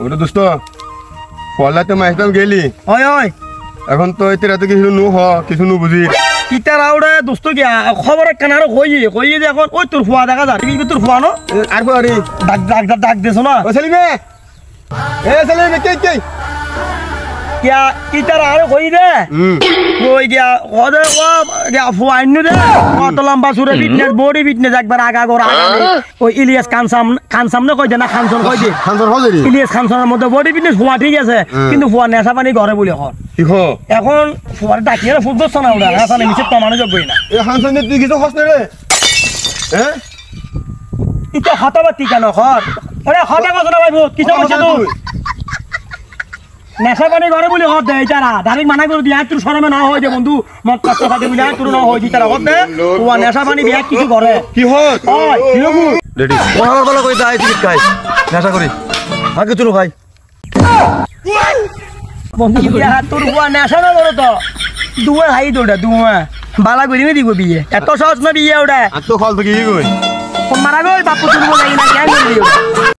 ওটা দোস্ত পড়লা তো মাইস্টার গেলি ওই ওই এখন তো এতে রাতে কিছু নু হ কিছু নু বুঝি কিতার আউড়ে দোস্ত গিয়া খবর একখান আরো কইয়ে যে এখন ওই তোর ফুয়া দেখা যায় কি তোর ফুয়া নো আর পারি ডাক দেছো না ও সেলিমে কে কিয়া কিতার আরো কই দে কই গিয়া ওদে ও গিয়া ফুয়া আইনু দে কত লম্বা সুরে ফিটনেস বডি ফিটনেস একবার আগা গোরা ওই ইলিয়াস খানসাম না কই দে না খানসন কই দে খানসন হজেরি ইলিয়াস খানসনের মধ্যে বডি ফিটনেস ফুয়া ঠিক আছে কিন্তু ফুয়া নেশা পানি ঘরে বলি এখন কি হো এখন ফুয়ার ডাকিয়ে ফুট দছ না ওটা হাসানে মিছে টমানো যাবই না এ খানসন তুই কিছু হস না রে হ্যাঁ ইতো হতবাতি কেন খর ওরে হতা কথা না ভাইবো কিছু কইছ তুই নেশা পানি ঘরে বলি হত দে তারা ডাইরেক্ট মানা করে দিয়া তোর শরমে না হয় যে বন্ধু মত কষ্ট খাতে বলি তোর না হয় তারা হত দে ও নেশা পানি বিয়া কিছু করে কি হস ওই কিরকম রেডি বলা বলা কই দাই টিকিট খাই নেশা করি আগে চলো ভাই বন্ধু বিয়া তোর বুয়া নেশা না করো তো দুয়া হাই দোড়া দুয়া বালা করি দিব বিয়ে এত সহজ না বিয়ে ওটা আর তো ফল তো কি কই মারা গই বাপু তুমি বলাই না কেন দিও